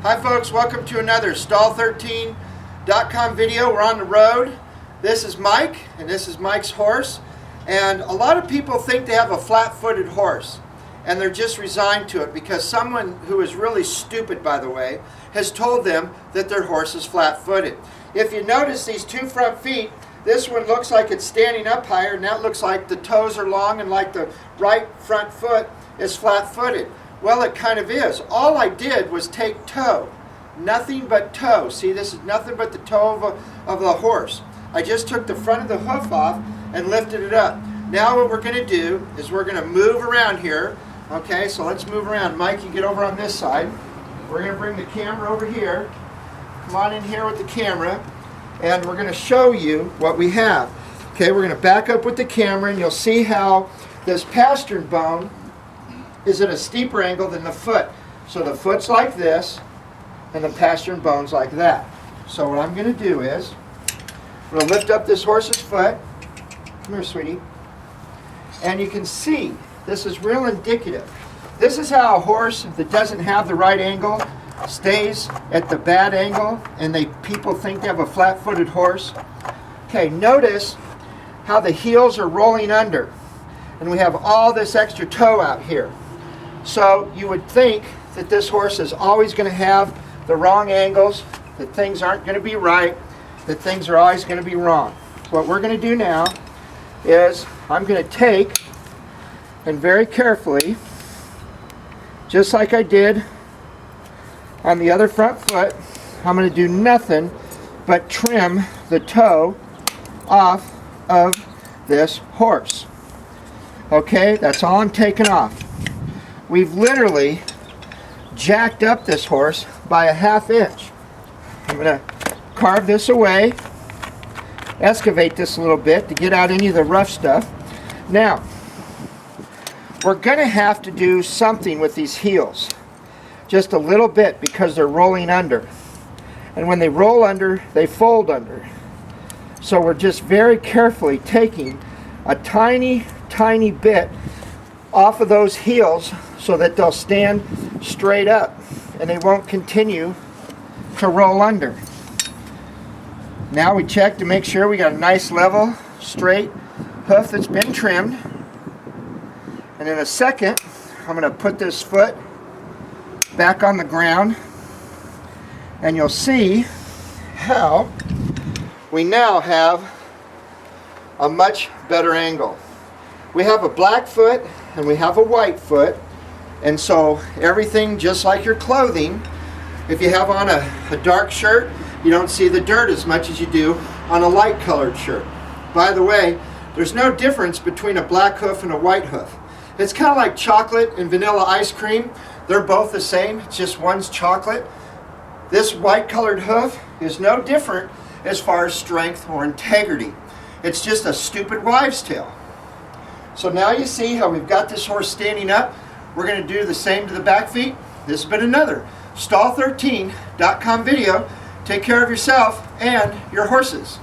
Hi folks, welcome to another Stall13.com video. We're on the road. This is Mike, and this is Mike's horse. And a lot of people think they have a flat-footed horse, and they're just resigned to it because someone who is really stupid, by the way, has told them that their horse is flat-footed. If you notice these two front feet, this one looks like it's standing up higher, and that looks like the toes are long and like the right front foot is flat-footed. Well, it kind of is. All I did was take toe. Nothing but toe. See, this is nothing but the toe of the horse. I just took the front of the hoof off and lifted it up. Now what we're going to do is we're going to move around here. Okay, so let's move around. Mike, you get over on this side. We're going to bring the camera over here. Come on in here with the camera. And we're going to show you what we have. Okay, we're going to back up with the camera and you'll see how this pastern bone is at a steeper angle than the foot. So the foot's like this, and the pastern bone's like that. So what I'm going to do is, I'm going to lift up this horse's foot. Come here, sweetie. And you can see, this is real indicative. This is how a horse that doesn't have the right angle stays at the bad angle, and people think they have a flat-footed horse. Okay, notice how the heels are rolling under, and we have all this extra toe out here. So you would think that this horse is always going to have the wrong angles, that things aren't going to be right, that things are always going to be wrong. What we're going to do now is I'm going to take and very carefully, just like I did on the other front foot, I'm going to do nothing but trim the toe off of this horse. Okay, that's all I'm taking off. We've literally jacked up this horse by a ½ inch. I'm going to carve this away, excavate this a little bit to get out any of the rough stuff. Now, we're going to have to do something with these heels. Just a little bit because they're rolling under. And when they roll under, they fold under. So we're just very carefully taking a tiny, tiny bit off of those heels so that they'll stand straight up and they won't continue to roll under. Now we check to make sure we got a nice level, straight hoof that's been trimmed. And in a second, I'm going to put this foot back on the ground and you'll see how we now have a much better angle. We have a black foot and we have a white foot, and so everything, just like your clothing, if you have on a dark shirt, you don't see the dirt as much as you do on a light colored shirt. By the way, there's no difference between a black hoof and a white hoof. It's kind of like chocolate and vanilla ice cream. They're both the same, it's just one's chocolate. This white colored hoof is no different as far as strength or integrity. It's just a stupid wives' tale. So now you see how we've got this horse standing up. We're going to do the same to the back feet. This has been another Stall13.com video. Take care of yourself and your horses.